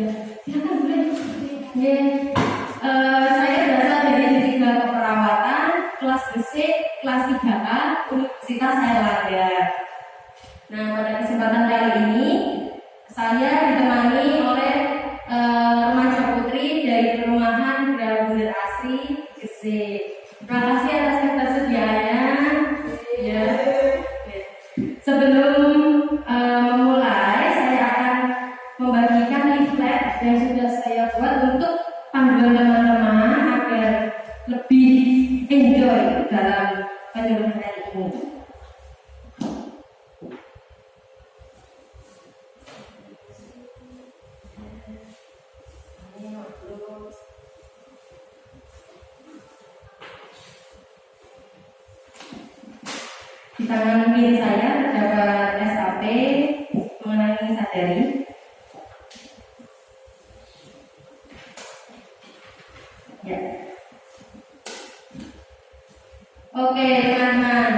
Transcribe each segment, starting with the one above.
Ya, silakan boleh. Ya, saya berasal dari D3 Keperawatan, kelas BC, kelas 3A, Universitas Airlangga. Nah, pada kesempatan kali ini saya ditemani oleh remaja putri dari perumahan Grabuner Asri Gresik. Terima kasih atas ketersediaannya. Ya. Sebelum memulai, saya akan membagikan leaflet yang sudah saya buat untuk panduan teman-teman agar lebih enjoy dalam penyuluhan hari ini. Di tangan kiri saya terdapat SAP mengenai sadari. Ya. Oke, teman-teman.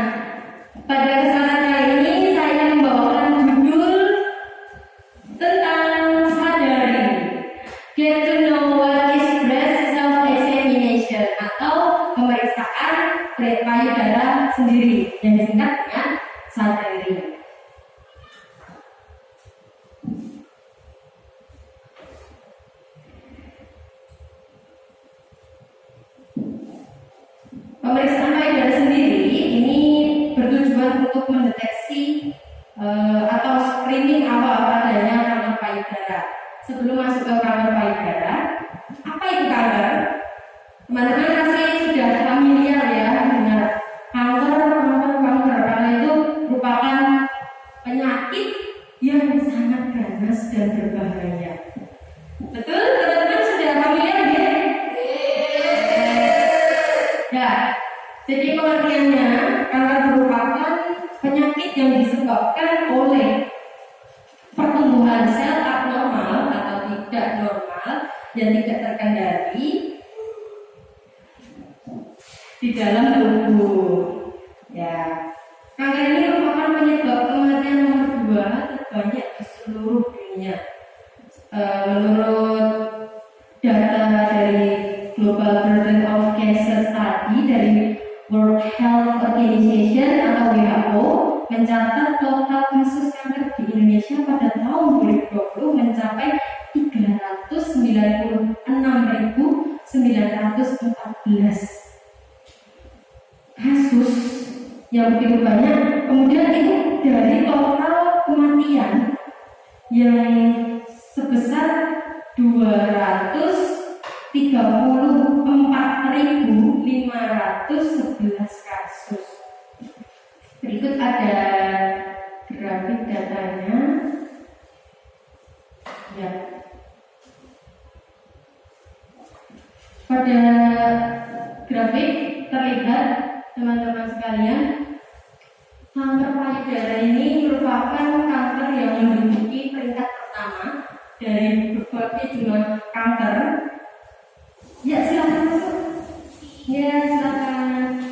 Pada kesempatan kali ini saya membawakan judul tentang sadari. Get to know what is breast self-examination atau pemeriksaan payudara sendiri yang disingkat dengan sadari. Pemeriksaan payudara sendiri ini bertujuan untuk mendeteksi atau screening awal adanya kanker payudara. Sebelum masuk ke kanker payudara, apa itu kanker? Teman-teman pasti sudah familiar ya dengan kanker karena itu merupakan penyakit yang sangat ganas dan berbahaya. Betul, teman-teman sudah familiar ya? Ya, jadi pengertiannya kanker merupakan penyakit yang disebabkan oleh pertumbuhan sel abnormal atau tidak normal yang tidak terkendali di dalam tubuh. Ya, kanker ini merupakan penyebab kematian nomor 2 terbanyak di seluruh dunia. Menurut data dari Global Burden of Cancer Study dari World Health Organization atau WHO mencatat total kasus kanker di Indonesia pada tahun 2020 mencapai 396.914 kasus yang begitu banyak. Kemudian itu dari total kematian yang sebesar 234.511 kasus. Berikut ada grafik datanya. Ya. Pada grafik terlihat teman-teman sekalian, kanker payudara ini merupakan kanker yang menduduki peringkat pertama dari berbagai jumlah kanker. Ya, silakan masuk. Ya, silakan.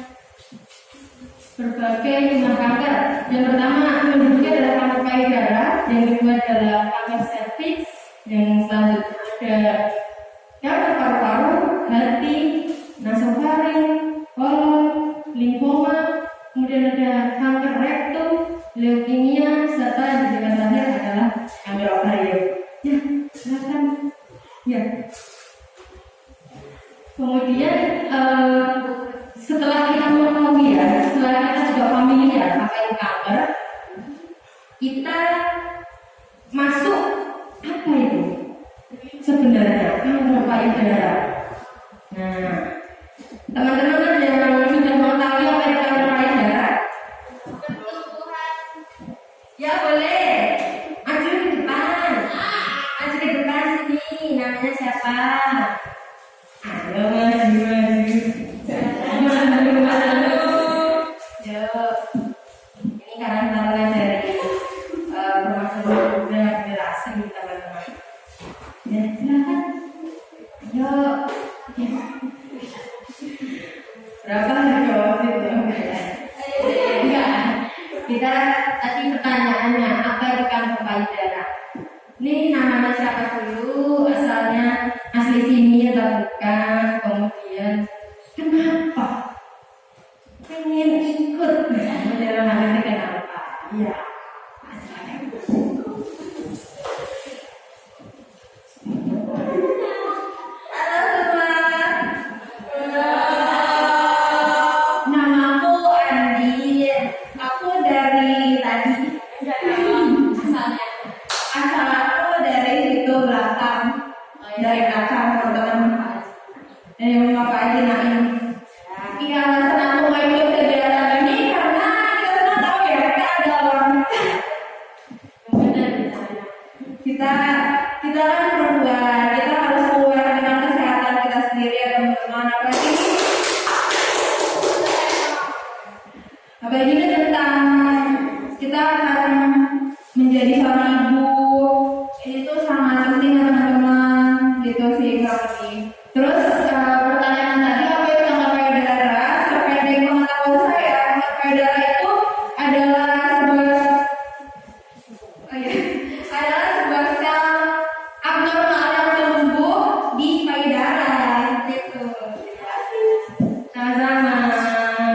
Berbagai jumlah kanker. Yang pertama menduduki adalah kanker payudara, yang kedua adalah kanker serviks, yang selanjutnya ada kanker paru-paru, hati, nasofaring, kolon, limfoma, kemudian ada kanker rektum, leukemia, serta yang disebut terakhir adalah kanker ovarium. Ya, silakan. Ya. Kemudian setelah kita mengetahui setelah kita sudah familiar apa itu kanker, kita masuk apa itu sebenarnya kanker payudara. Nah, teman-teman ada yang sudah mengetahui apa itu kanker payudara? Ya, boleh. Maju ke depan. Maju ke depan sini. Namanya siapa? Ayo maju. Yuk. Ini karantina dari rumah generasi teman-teman. Ya, silakan. Yuk. Ya. Berapa jawab itu? Enggak. Kita tadi pertanyaannya apa itu kanker payudara? Ini namanya siapa dulu? belakang dari belakang teman-teman. Yang apa aja nain? Iya, alasan aku nggak ikut kegiatan ini karena kita semua tahu ya kita ada orang kita kan perempuan, kita harus aware dengan kesehatan kita sendiri ya teman-teman. Apalagi ini tentang kita akan menjadi seorang ibu, ini tuh sangat penting ya teman-teman, gitu sih kami. Terus pertanyaan tadi apa itu kanker payudara? Sependek pengetahuan saya, kanker payudara itu adalah sebuah sel abnormal yang tumbuh di payudara, seperti itu. Sama-sama.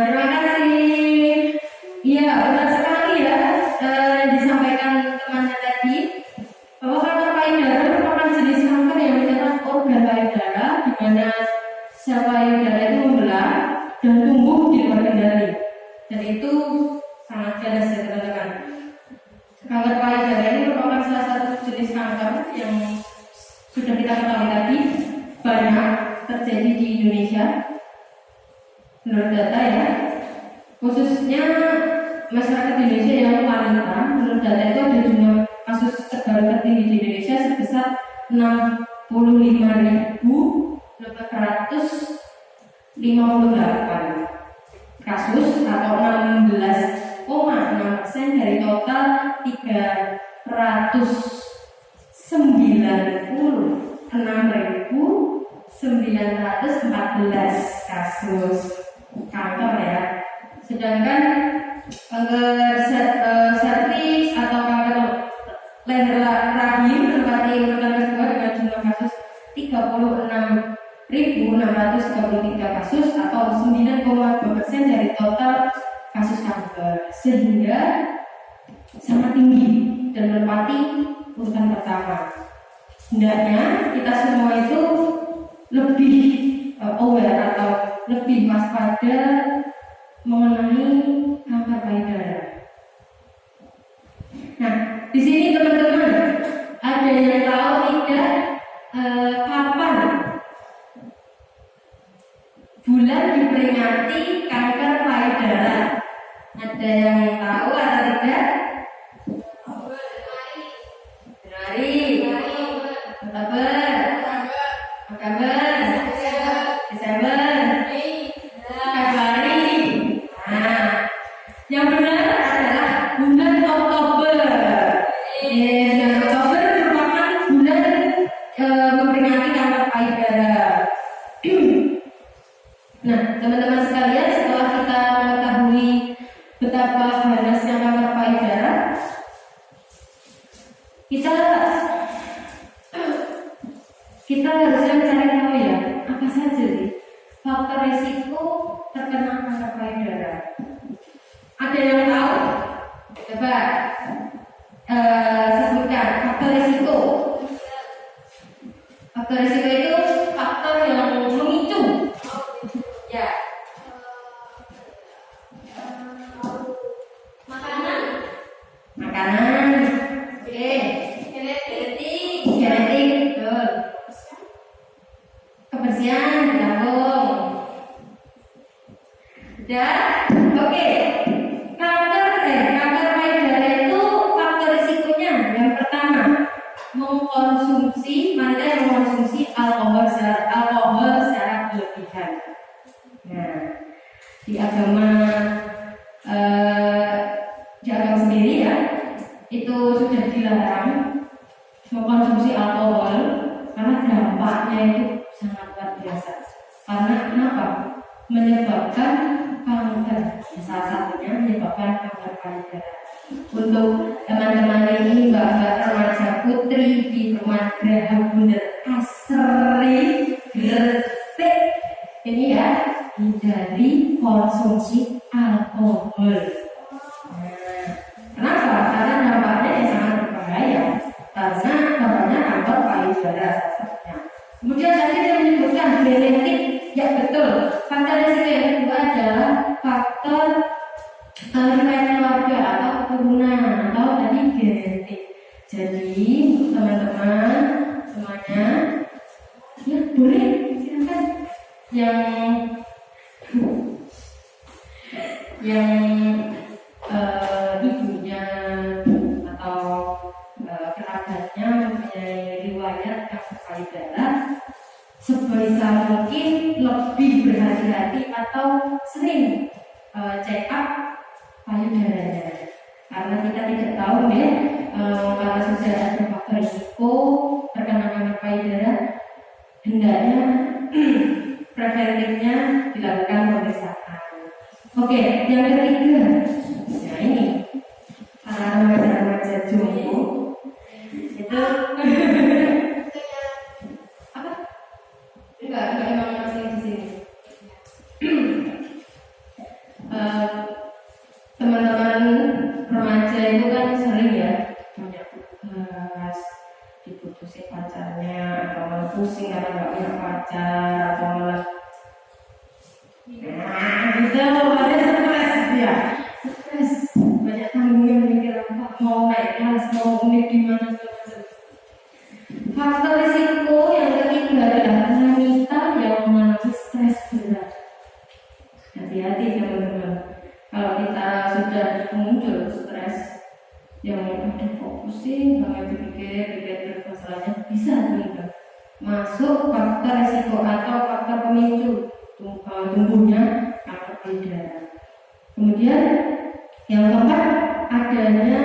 Terima kasih. Iya, benar sekali ya. Disampaikan temannya tadi bahwa kanker payudara merupakan jenis kanker yang menyerang organ payudara, di mana sel payudara itu membelah dan tumbuh di luar kendali. Dan itu sangat ganas ya teman-teman. Kanker payudara ini merupakan salah satu jenis kanker yang sudah kita ketahui tadi banyak terjadi di Indonesia. Menurut data ya, khususnya masyarakat Indonesia yang wanita, menurut data itu ada jumlah kasus terbaru tertinggi di Indonesia sebesar 65.458 kasus atau 16,6% dari total 396.914 kasus kanker ya. Sedangkan kanker serviks atau kanker leher rahim menempati urutan kedua dengan jumlah kasus 36.633 kasus atau 9,2% dari total kasus kanker, sehingga sangat tinggi dan menempati urutan pertama. Hendaknya kita semua itu lebih aware atau lebih waspada mengenai kanker payudara. Nah, di sini teman-teman ada yang tahu tidak kapan bulan diperingati kanker payudara? Ada yang tahu atau tidak? Januari, Oktober, Desember, Februari. Nah, yang benar adalah bulan Oktober. Bulan Oktober merupakan bulan memperingati kanker payudara. Nah, teman-teman sekalian, setelah kita mengetahui betapa ganasnya kanker payudara, kita harusnya mencari tahu ya, apa saja nih faktor risiko terkena kanker payudara. Ada yang tahu? Coba sebutkan faktor risiko. Faktor risiko itu faktor yang memicu. Ya. Makanan. Oke. Genetik. Betul. Kebersihan ditanggung. Dan oke. Kanker payudara itu faktor risikonya yang pertama mengkonsumsi alkohol secara berlebihan. Nah, di agama sendiri ya, itu sudah dilarang mengkonsumsi alkohol karena dampaknya itu sangat luar biasa. Karena kenapa? Menyebabkan kanker. Salah satunya menyebabkan kanker payudara. Untuk teman-teman ini, mbak-mbak remaja putri di rumah Geraha Bundar Asri Gresik, ini ya, hindari konsumsi alkohol. Kenapa? Karena dampaknya yang sangat berbahaya. Karena dampaknya kanker payudara salah satunya. Kemudian tadi saya menyebutkan genetik, ya betul. Faktor risiko yang kedua adalah faktor riwayat keluarga atau keturunan atau tadi genetik. Jadi teman-teman semuanya boleh silakan yang ibunya atau kerabatnya mempunyai riwayat kanker payudara sebisa mungkin lebih berhati-hati atau sering check up payudaranya, karena kita tidak tahu ya kalau sudah ada faktor risiko terkena kanker payudara, hendaknya preventifnya dilakukan pemeriksaan. Oke, yang ketiga, nah ini para remaja-remaja jomblo itu apa? Enggak emang masih di sini. Teman-teman remaja itu kan sering ya banyak tugas, diputusin pacarnya atau malah pusing karena nggak punya pacar atau malah gitu, ada stres dia, stres banyak tanggungan mikir apa mau naik kelas mau unik di mana segala macam. Faktor risiko yang ketiga adalah wanita yang mengalami stres berat. Hati-hati teman-teman, kalau kita sudah muncul stres yang ada fokusin banget dipikir terus masalahnya, bisa juga masuk faktor risiko atau faktor pemicu tumbuhnya kanker payudara. Kemudian yang keempat adanya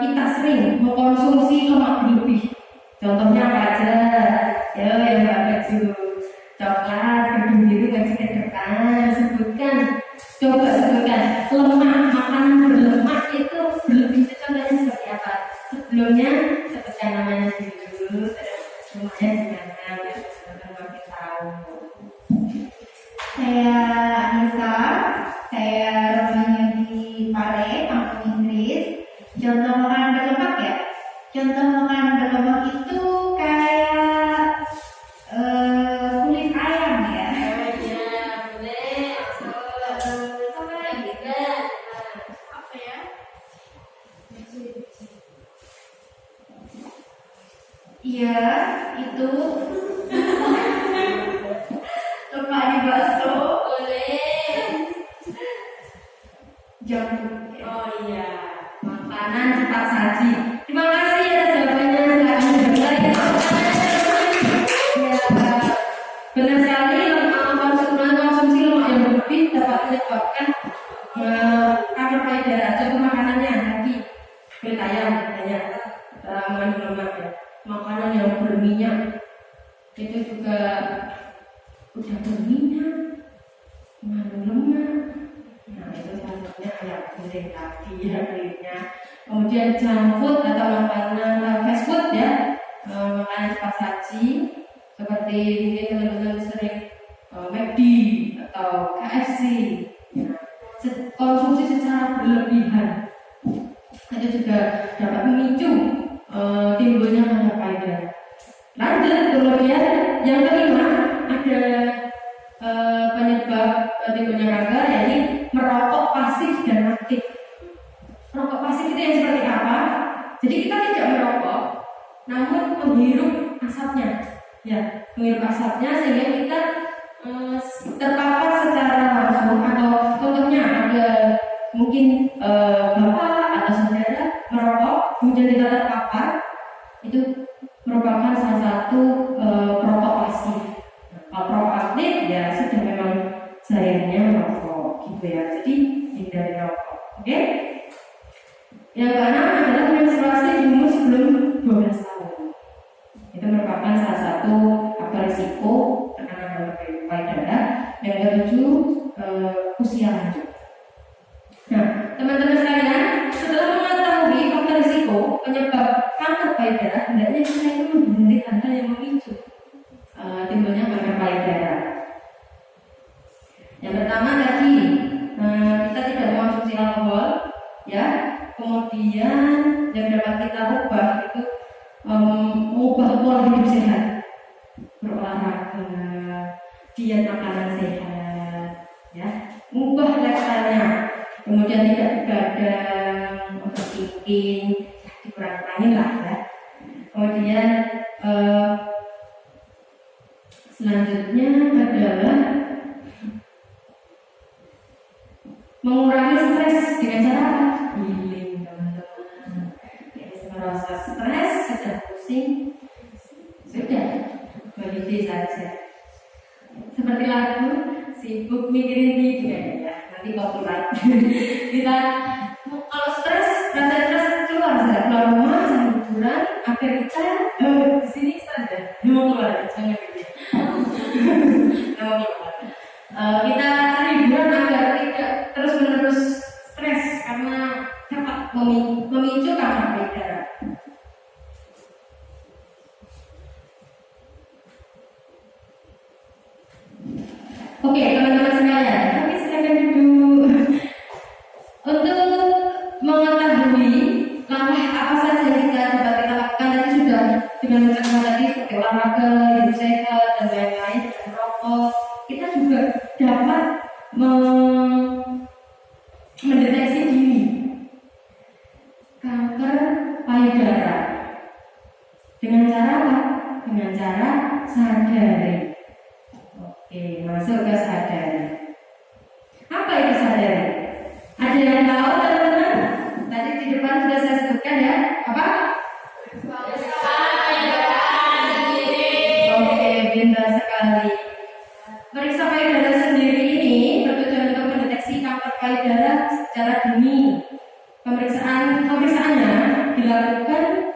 kita sering mengkonsumsi lemak berlebih. Contohnya apa aja? Ya yang baju coklat, gedung biru, gaji ke depan. Coba sebutkan lemak, makanan berlemak itu berlebih itu contohnya seperti apa? Sebelumnya sebutkan namanya dulu, terus rumahnya di mana, terus makin tahu. Saya Anissa, saya rumahnya di Pare, kampung Inggris. Contoh makanan berlemak ya. Contoh makanan berlemak itu kayak kulit ayam ya. Boleh. Apa lagi? Apa ya? Iya, itu lemak di bakso. Boleh. Jamur. Oh iya, makanan cepat saji. Terima kasih atas jawabannya. Silakan didengar ya. Benar sekali, konsumsi lemak yang berlebih dapat menyebabkan kanker payudara. Contoh makanannya tadi kulit ayam banyak mengandung lemak ya. Makanan yang berminyak itu juga udah berminyak, mengandung lemak. Nah itu contohnya ayam goreng tadi ya kulitnya. Kemudian junk food atau makanan fast food ya, makanan cepat saji seperti mungkin teman-teman sering McD atau KFC. Nah, konsumsi secara berlebihan itu juga dapat memicu timbulnya kanker payudara. Lanjut, kemudian yang kelima ada penyebab timbulnya kanker, yaitu merokok pasif dan aktif. Merokok pasif itu yang seperti apa? Jadi kita tidak merokok, namun menghirup asapnya, ya, menghirup asapnya sehingga kita terpapar secara langsung. Atau contohnya ada mungkin bapak atau saudara merokok, kemudian kita terpapar, itu merupakan salah satu perokok pasif. Kalau perokok aktif ya sudah memang sayangnya merokok gitu ya. Jadi hindari rokok. Oke? Yang keenam adalah menstruasi di umur sebelum 12 tahun. Itu merupakan salah satu faktor risiko terkena kanker payudara. Yang ketujuh usia lanjut. Nah, teman-teman sekalian, setelah mengetahui faktor risiko penyebab kanker payudara, hendaknya kita itu menghindari hal-hal yang memicu timbulnya kanker payudara. Yang pertama tadi kita tidak mengonsumsi alkohol, ya. Kemudian yang dapat kita ubah itu mengubah pola hidup sehat, berolahraga, diet makanan sehat, ya. Mengubah lifestyle-nya. Kemudian tidak begadang, overthinking, dikurang-kurangin lah ya. Kemudian Selanjutnya adalah mengurangi stres dengan cara apa? Healing, teman-teman. Merasa stres, sudah pusing, sudah berhenti saja. Seperti lagu sibuk mikirin hidup ya, nanti copyright. Kita kalau stres, rasa stres keluar rumah, jangan liburan, akhir kita di sini saja mau keluar, jangan gitu. Kita liburan agar tidak terus menerus stres karena dapat memicu kanker payudara. Oke, teman-teman sekalian, kami silakan duduk. Untuk mengetahui langkah apa saja yang kita dapat kita lakukan tadi sudah dengan mencegah tadi seperti olahraga, hidup sehat dan lain-lain, dan merokok, kita juga dapat mendeteksi dini kanker payudara dengan cara apa? Dengan cara sadari. Oke, masuk ke sadari. Apa itu sadari? Ada yang tahu teman-teman? Tadi di depan sudah saya sebutkan ya. Apa? Oke, pintar sekali. Periksa payudara sendiri ini bertujuan untuk mendeteksi kanker payudara secara dini. Pemeriksaannya dilakukan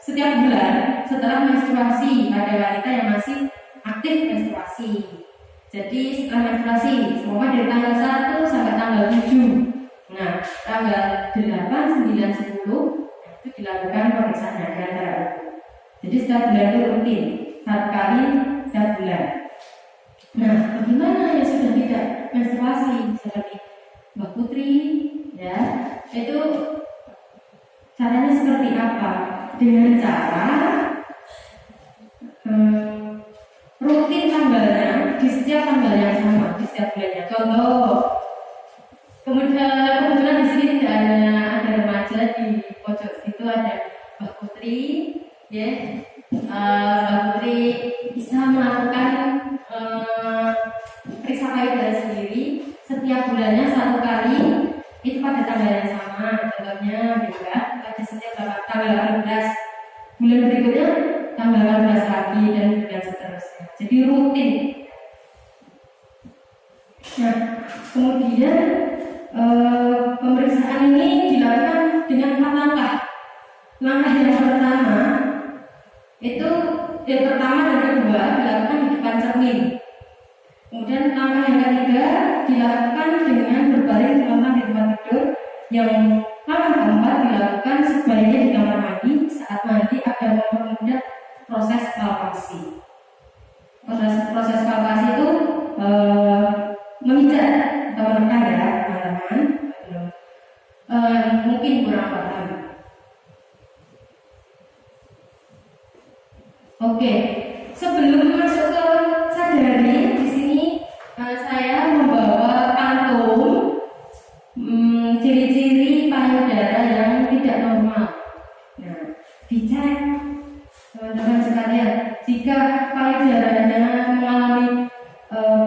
setiap bulan setelah menstruasi pada wanita yang masih aktif menstruasi. Jadi setelah menstruasi, semoga dari tanggal 1 sampai tanggal 7. Nah, tanggal 8, 9, 10 itu dilakukan pemeriksaannya di antara itu. Jadi setiap bulan itu rutin, 1 kali setiap bulan. Nah, bagaimana yang sudah tidak menstruasi seperti Mbak Putri, ya, itu caranya seperti apa? Dengan cara rutin tanggalnya di setiap tanggal yang sama di setiap bulannya. Contoh, kebetulan di sini tidak ada remaja di pojok situ ada Mbak Putri, ya. Mbak Putri bisa melakukan periksa payudara sendiri setiap bulannya 1 kali itu pada tanggal yang sama. Contohnya gitu ya, pada setiap tanggal 18 bulan berikutnya tanggal 18 lagi dan seterusnya. Jadi rutin. Nah, kemudian pemeriksaan ini dilakukan dengan 4 langkah. Langkah yang pertama itu yang pertama dan kedua dilakukan di depan cermin. Kemudian langkah yang ketiga dilakukan dengan berbaring terlentang di tempat tidur. Yang langkah keempat dilakukan sebaiknya di kamar mandi saat mandi agar mempermudah proses palpasi. Proses palpasi itu memijat atau menekan ya teman-teman. Mungkin kurang paham. Oke, sebelum masuk ke sadari di sini saya membawa pantun ciri-ciri payudara yang tidak normal. Nah, dicek teman-teman sekalian, jika payudaranya mengalami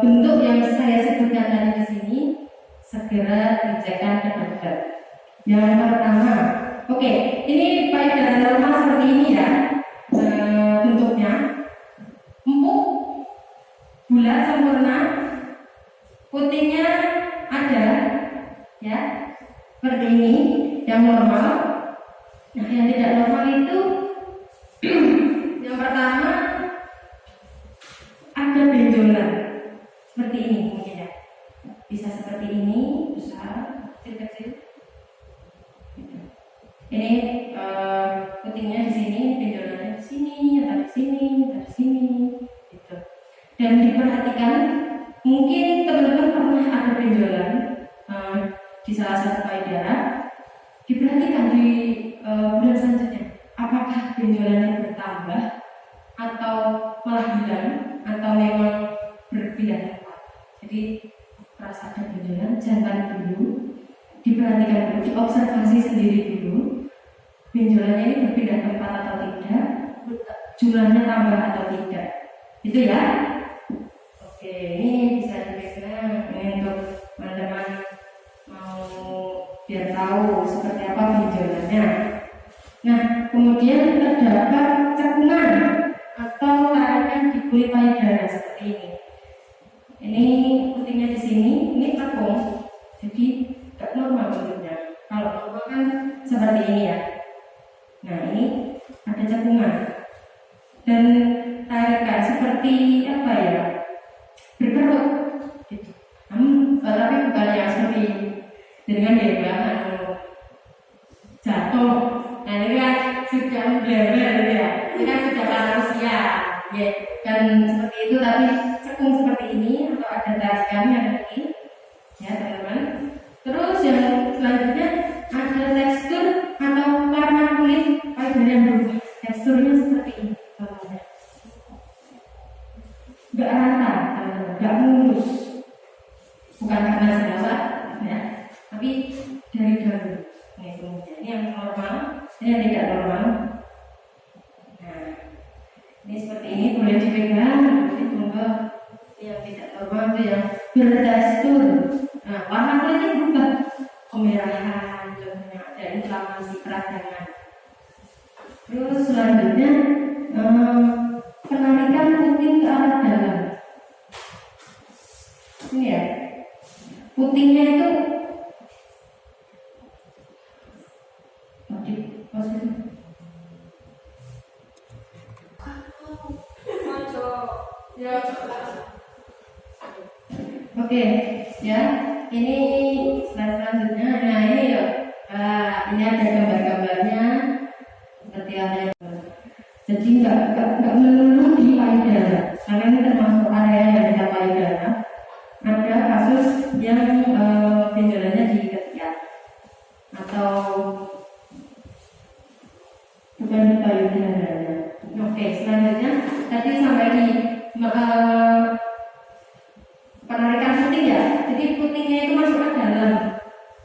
bentuk yang saya sebutkan tadi di sini, segera dicekkan ke dokter. Yang pertama, oke, ini payudara normal seperti ini ya, bentuknya empuk, bulat, sempurna, putihnya ada, ya, seperti ini, yang normal. Nah, yang tidak normal itu yang pertama ada benjolan seperti ini mungkin ya, bisa seperti ini, besar, kecil-kecil. Ini putihnya di sini, benjolannya di sini, atau di sini, atau di sini, gitu. Dan diperhatikan, mungkin teman-teman pernah ada benjolan di salah satu payudara. Diperhatikan di bulan selanjutnya, apakah benjolannya bertambah atau malah hilang atau memang berpindah tempat. Jadi rasa ada benjolan, jangan dulu, diperhatikan dulu, diobservasi sendiri dulu, benjolannya ini berpindah tempat atau tidak, jumlahnya tambah atau tidak. Gitu ya. Oke, ini bisa dipegang ini untuk teman-teman mau biar tahu seperti apa benjolannya. Nah, kemudian terdapat cekungan atau tarikan di kulit payudara seperti ini. Ini putingnya di sini, ini cekung, jadi tidak normal bentuknya. Kalau normal kan seperti ini ya. Nah, ini ada cekungan dan tarikan seperti apa ya? Berkerut. Gitu. Tapi bukan yang seperti dengan bahan jatuh. Nah, ini kan sudah benar-benar ya. Ini kan sudah manusia, ya. Dan seperti itu, tapi cekung seperti ini atau ada tarikan yang ini, ya teman-teman. Terus yang selanjutnya ada tekstur atau warna kulit payudara yang berubah. Teksturnya seperti ini, teman-teman. Gak rata, teman-teman. Gak mulus. Bukan karena segala, ya. Tapi dari dahulu. Nah, kemudian ini yang normal, ini yang tidak normal. Nah, ini seperti ini boleh dipegang, boleh tunggu. Yang tidak normal itu yang bertekstur. Nah, warna kulitnya berubah, kemerahan, contohnya ada inflamasi peradangan. Terus selanjutnya penarikan puting ke arah dalam. Ini ya, putingnya itu Oke, ya, ini slide selanjutnya. Nah, ini ya, ini ada gambar-gambarnya seperti apa ya. Jadi nggak melulu di payudara, karena ini termasuk area yang ada payudara. Ada kasus yang benjolannya di ketiak atau bukan di payudara. Oke, selanjutnya tadi sampai di penarikan puting ya. Jadi putingnya itu masuk ke dalam,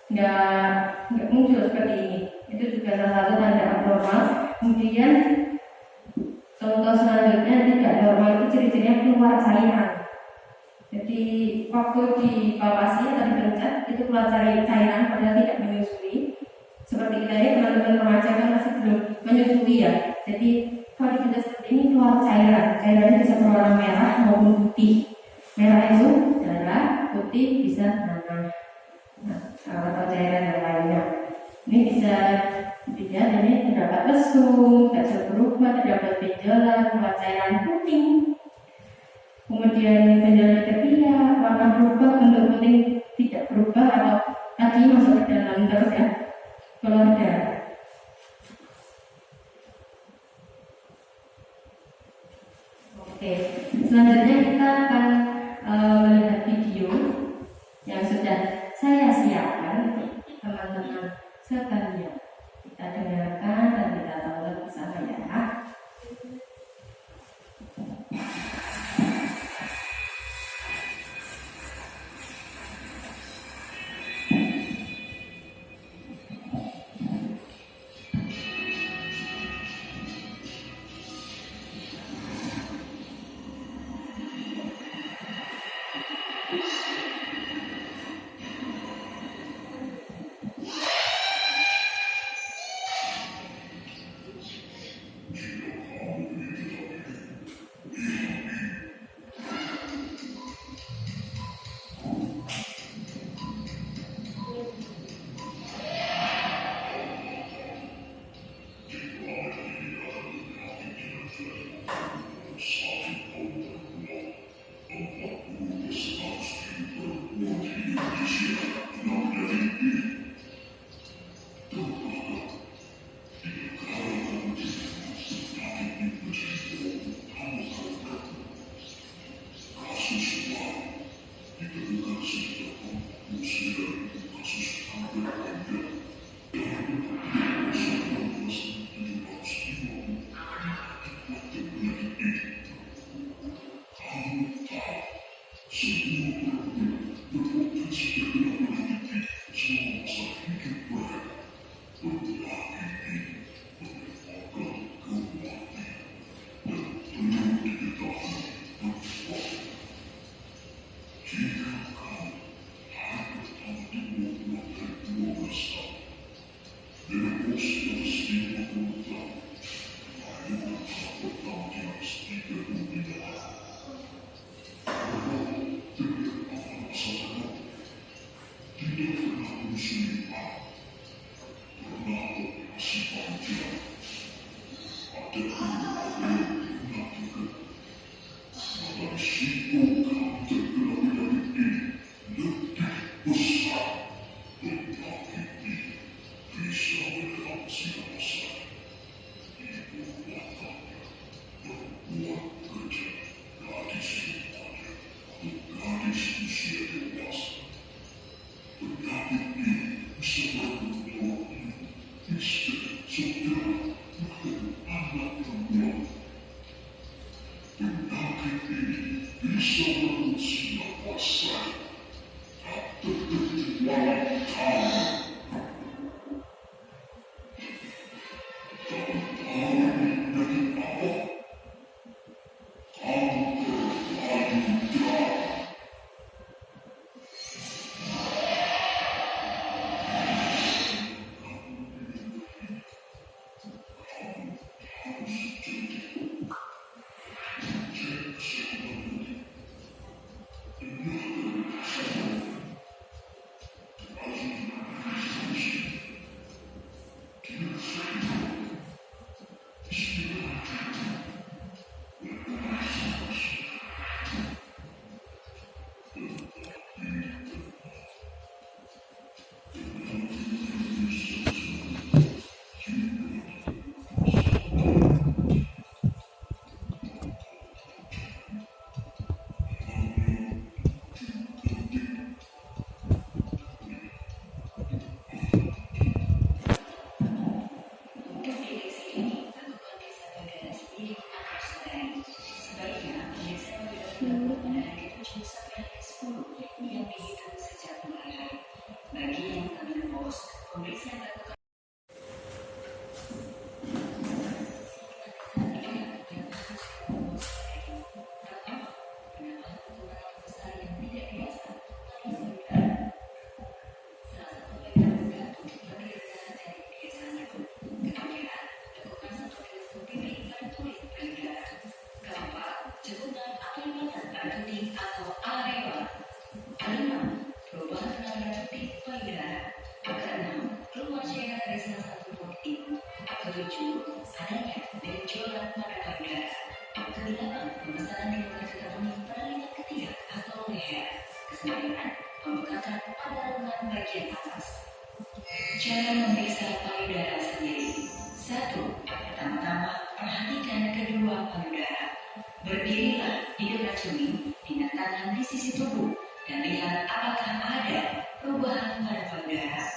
nggak muncul seperti ini. Itu juga salah satu tanda abnormal. Kemudian contoh selanjutnya tidak normal itu ciri-cirinya keluar cairan. Jadi waktu dipalpasi atau dipencet itu keluar cairan padahal tidak menyusui. Seperti kita ya, teman-teman remaja kan masih belum menyusui ya. Jadi kalau dipencet seperti ini keluar cairan. Cairannya bisa berwarna merah maupun putih. Merah itu darah, putih bisa nanah. Nah, atau cairan yang lainnya. Ini bisa dilihat, ini terdapat lesung, tekstur berubah, terdapat benjolan, keluar cairan putih. Kemudian benjolan ketiak, warna berubah, bentuk puting tidak berubah atau tadi masuk ke dalam terus ya, keluar darah. Oke, selanjutnya kita akan melihat video yang sudah saya siapkan, teman-teman sekalian. Kita dengarkan dan kita tonton bersama ya. Cara memeriksa payudara sendiri. 1. Pertama-tama, perhatikan kedua payudara. Berdirilah di dekat cermin dengan tangan di sisi tubuh dan lihat apakah ada perubahan pada payudara.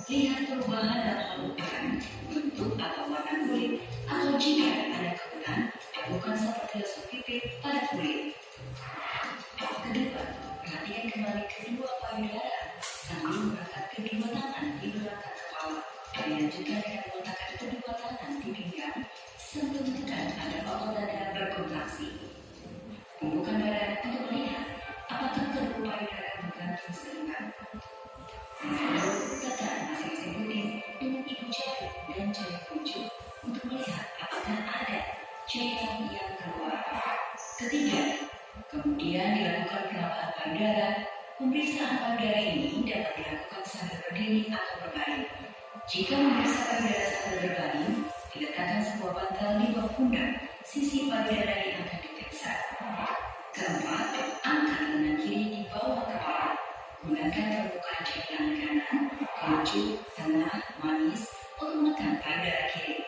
Lihat perubahan dalam ukuran, bentuk atau warna kulit, atau jika ada kerutan, lakukan seperti lesung pipit pada kulit. Kedua, perhatikan kembali kedua payudara sambil mengangkat kedua tangan di belakang kepala. Dilanjutkan dengan meletakkan kedua tangan di pinggang sambil tekan ada otot dada berkontraksi. Bukan dada untuk melihat apakah kedua payudara bergantung seimbang. Tekan masing-masing puting dengan ibu jari dan jari telunjuk untuk melihat apakah ada cairan yang keluar. Ketiga, kemudian dilakukan penampakan payudara. Pemeriksaan payudara ini dapat dilakukan sambil berdiri atau berbaring. Jika memeriksa payudara sambil berbaring, diletakkan sebuah bantal di bawah pundak. Sisi payudara yang akan diperiksa. Keempat, angkat lengan kiri di bawah kepala. Gunakan permukaan jari tangan kanan, telunjuk, tengah, manis untuk menekan payudara kiri.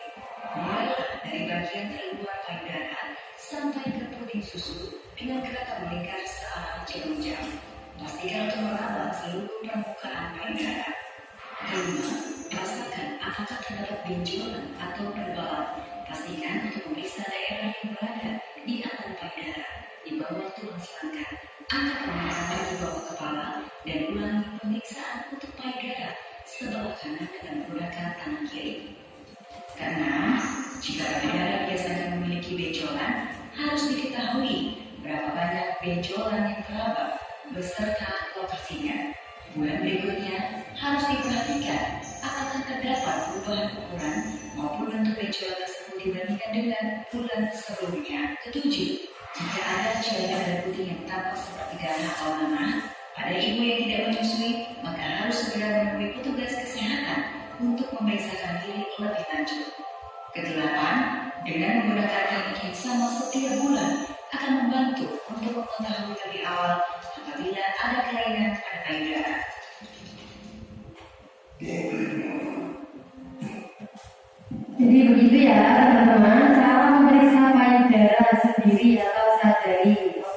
Mulailah dari bagian terluar payudara sampai ke puting susu dengan gerakan melingkar searah jarum jam. Pastikan untuk meraba seluruh permukaan payudara. Kelima, rasakan apakah terdapat benjolan atau penebalan. Pastikan untuk memeriksa daerah yang berada di antara payudara di bawah tulang selangkah. Angkat tangan di bawah kepala dan ulangi pemeriksaan untuk payudara sebelah kanan dengan menggunakan tangan kiri. Karena jika payudara biasanya memiliki benjolan, harus diketahui berapa banyak benjolan yang teraba beserta lokasinya. Bulan berikutnya harus diperhatikan apakah terdapat perubahan ukuran maupun bentuk benjolan tersebut dibandingkan dengan bulan sebelumnya. Ketujuh, jika ada cairan pada puting yang tampak seperti darah atau nanah pada ibu yang tidak menyusui, maka harus segera menemui petugas kesehatan untuk memeriksakan diri lebih lanjut. Kedelapan, dengan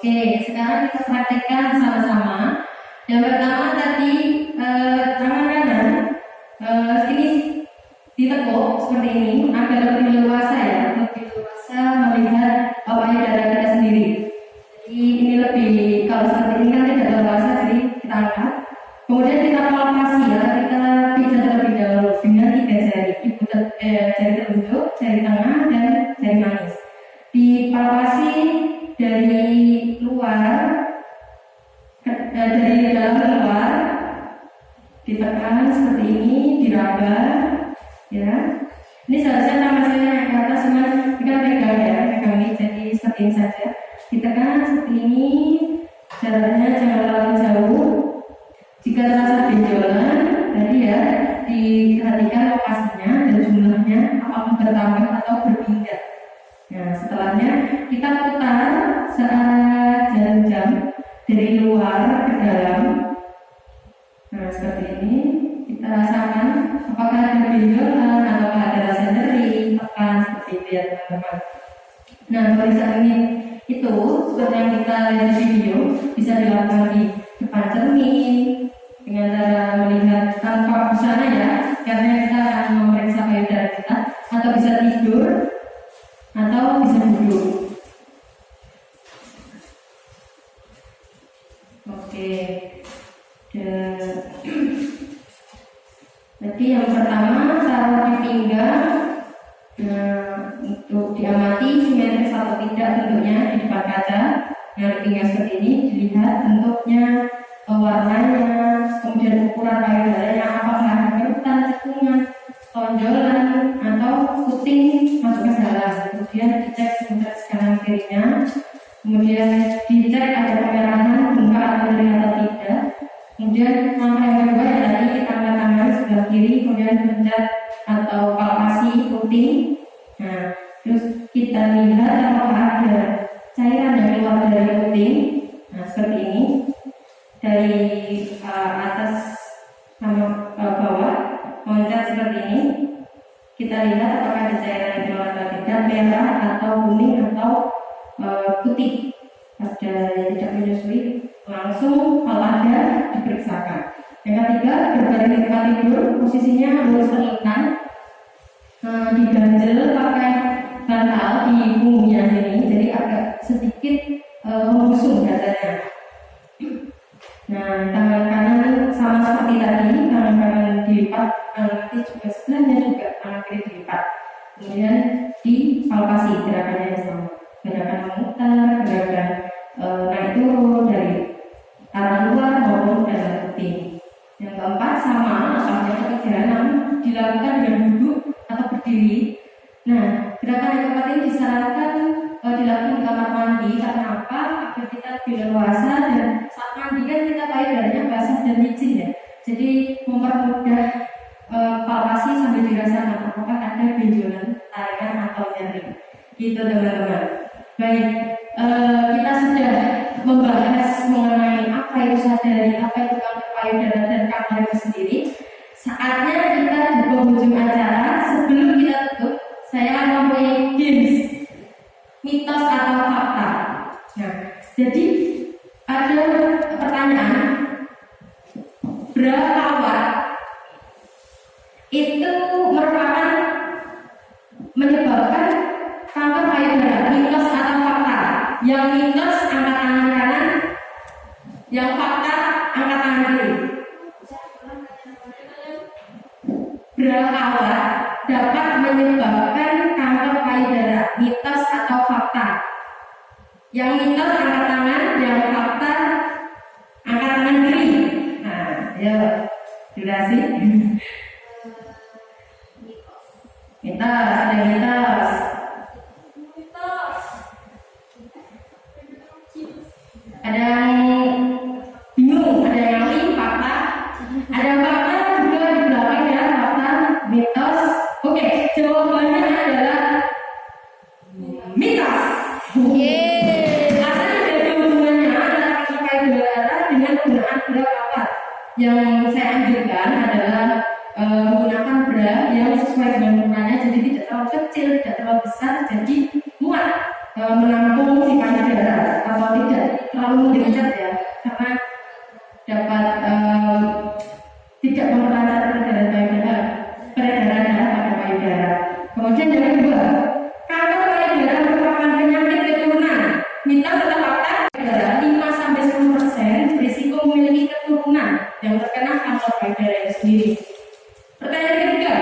Oke, sekarang kita praktekkan sama-sama. Yang pertama tadi tangan kanan ini ditekuk seperti ini agar lebih leluasa ya, lebih leluasa melihat payudara kita sendiri. Jadi ini lebih, kalau seperti ini kan tidak leluasa, jadi kita angkat. Kemudian kita palpasi ya, kita pijat terlebih dahulu dengan 3 jari, jari telunjuk, jari tengah, dan jari manis. Dipalpasi dari luar, dari dalam ke luar, ditekan seperti ini, diraba, ya. Ini seharusnya tangan saya naik ke atas, cuman kita pegang ya, pegang ini, jadi seperti ini saja. Ditekan seperti ini, jaraknya jangan terlalu jauh. Jika terasa benjolan, tadi ya diperhatikan lokasinya dan jumlahnya apakah bertambah atau berpindah. Nah, setelahnya kita putar saat jarum jam dari luar ke dalam. Nah, seperti ini kita rasakan apakah ada benjolan atau ada rasa nyeri, tekan seperti itu ya teman-teman. Nah, pemeriksaan ini itu seperti yang kita lihat di video bisa dilakukan di depan cermin dengan cara melihat tanpa busana ya, karena kita akan memeriksa payudara kita, atau bisa tidur atau bisa duduk. Oke. Jadi yang pertama taruh di pinggang. Nah, untuk diamati simetris atau tidak bentuknya di depan kaca. Nah, di pinggang seperti ini dilihat bentuknya, warnanya, kemudian ukuran payudaranya, apakah ada kerutan, cekungan, tonjolan, atau puting masuk ke dalam. Kemudian dicek simetris kanan kirinya. Kemudian dicek ada kemerahan, bengkak atau nyeri atau tidak. Kemudian langkah yang kedua yang tadi kita angkat tangan sebelah kiri, kemudian pencet atau palpasi puting. Nah, terus kita lihat apakah ada cairan yang keluar dari puting. Nah, seperti ini dari atas sama bawah, loncat seperti ini. Kita lihat apakah ada cairan yang keluar atau tidak, merah atau kuning atau putih. Ada yang tidak menyusui, langsung kalau ada diperiksakan. Yang ketiga, berbaring di tempat tidur, posisinya lurus terlentang, diganjel pakai bantal di punggungnya ini, jadi agak sedikit membusung dadanya. Nah, tangan kanan sama seperti tadi, tangan kanan dilipat, nanti juga sebelahnya juga tangan kiri dilipat. Kemudian dipalpasi gerakannya sama, gerakan memutar, gerakan naik turun dari arah luar maupun dalam puting. Yang keempat sama, yang ketiga dilakukan dengan duduk atau berdiri. Nah, gerakan yang keempat ini disarankan dilakukan di kamar mandi. Karena apa? Agar kita lebih leluasa, dan saat mandi kan kita payudaranya basah dan licin ya. Jadi mempermudah palpasi sambil dirasakan apakah ada benjolan, taringan atau nyeri. Gitu teman-teman. Baik, kita sudah membahas mengenai apa itu sadari, apa itu kanker payudara dan kanker itu sendiri. Saatnya kita di penghujung acara. Sebelum kita tutup, saya mempunyai games, mitos atau fakta. Nah, jadi ada pertanyaan, berapa watt itu merupakan menyebabkan kanker payudara? Mitos atau fakta? Yang mitos angkat tangan kanan, yang fakta angkat tangan kiri. Berapa watt dapat menyebabkan kanker payudara? Mitos atau fakta? Yang mitos angkat tangan, yang fakta angkat tangan kiri. Nah, ya durasi. Mitos, ada mitos. Ada yang bingung, ada yang ngalih, fakta. Ada yang fakta juga di belakang ya, fakta, mitos. Oke, jawabannya adalah mitos. Karena tidak ada hubungannya antara kanker payudara dengan penggunaan bra watt. Yang saya anjurkan adalah menggunakan bra yang sesuai dengan ukurannya, jadi tidak terlalu kecil, tidak terlalu besar, jadi muat menampung si payudara. atau tidak terlalu mengecat ya, karena dapat tidak memperlancar peredaran darah pada payudara. Kemudian yang kedua, kanker payudara merupakan penyakit keturunan. Mitos atau fakta? Payudara 5-10% berisiko memiliki keturunan yang terkena kanker payudara itu sendiri. Pertanyaan ketiga,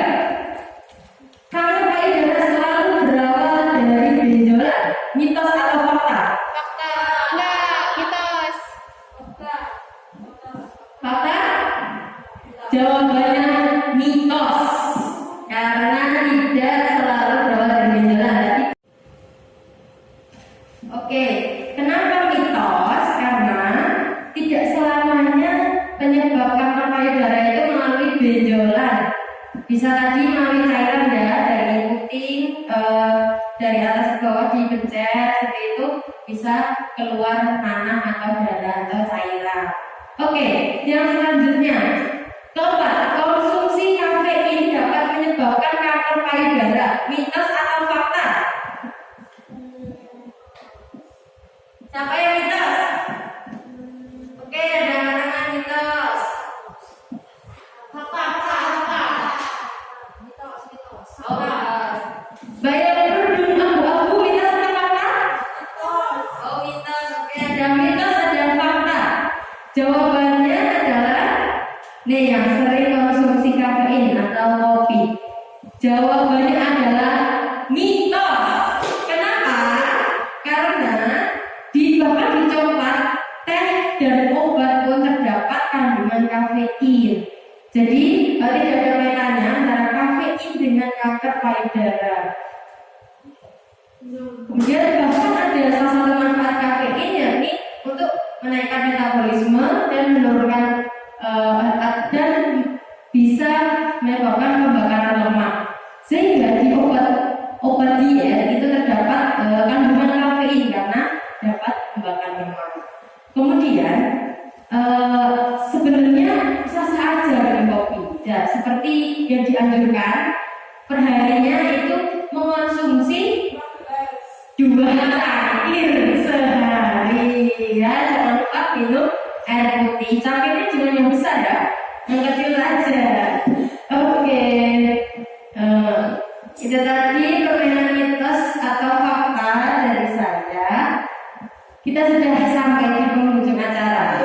kanker payudara selalu berawal dari benjolan. Mitos atau fakta? Fakta. Enggak, mitos. Fakta? Jawabannya mitos. Karena tidak selalu berawal dari benjolan. Oke, kenapa mitos? Karena tidak selamanya penyebab kanker payudara itu melalui benjolan. Bisa tadi melalui cairan ya, dari puting, dari atas ke bawah dipencet seperti itu, bisa keluar nanah atau darah atau cairan. Oke, yang selanjutnya, keempat, konsumsi kafein dapat menyebabkan kanker payudara. Mitos atau fakta? Siapa yang mitos? Oke, ada tangan mitos. Fakta, fakta. Oh, bayar kerudung abu-abu, mitos atau fakta? Oh, mitos. Oke, ada mitos, ada fakta. Jawabannya adalah nih yang sering konsumsi kafein atau kopi. Jawabannya adalah mitos. Kenapa? Karena bahkan di coklat, teh dan obat pun terdapat kandungan kafein. Jadi tidak ada kaitannya antara kafein dengan kanker payudara. Kemudian bahkan ada salah satu manfaat kafein yakni untuk menaikkan metabolisme dan menurunkan dan bisa menyebabkan pembakaran lemak. Sehingga di obat diet itu terdapat kandungan kafein karena dapat membakar lemak. Kemudian sebenarnya sah-sah aja minum kopi. Ya, seperti yang dianjurkan perharinya itu mengonsumsi 2 cangkir sehari. Ya, jangan lupa minum air putih. Cangkirnya jangan yang besar ya, yang kecil aja. Oke. Itu tadi permainan mitos atau fakta dari saya. Kita sudah sampai di penghujung acara.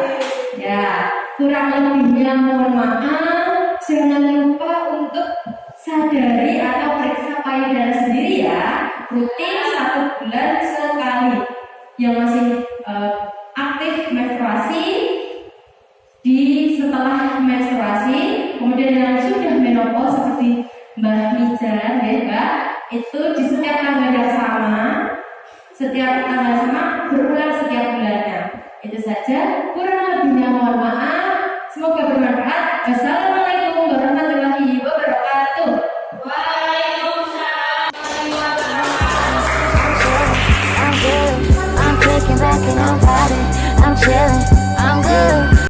Ya, kurang lebihnya mohon maaf. Jangan lupa untuk sadari atau periksa payudara sendiri ya. Rutin 1 bulan sekali. Yang masih aktif menstruasi di setelah menstruasi, kemudian yang sudah menopause seperti Mbak Mijan ya Mbak, itu di setiap tanggal yang sama, setiap tanggal sama berulang setiap bulannya. Itu saja, kurang lebihnya mohon maaf. Semoga bermanfaat. Wassalamualaikum.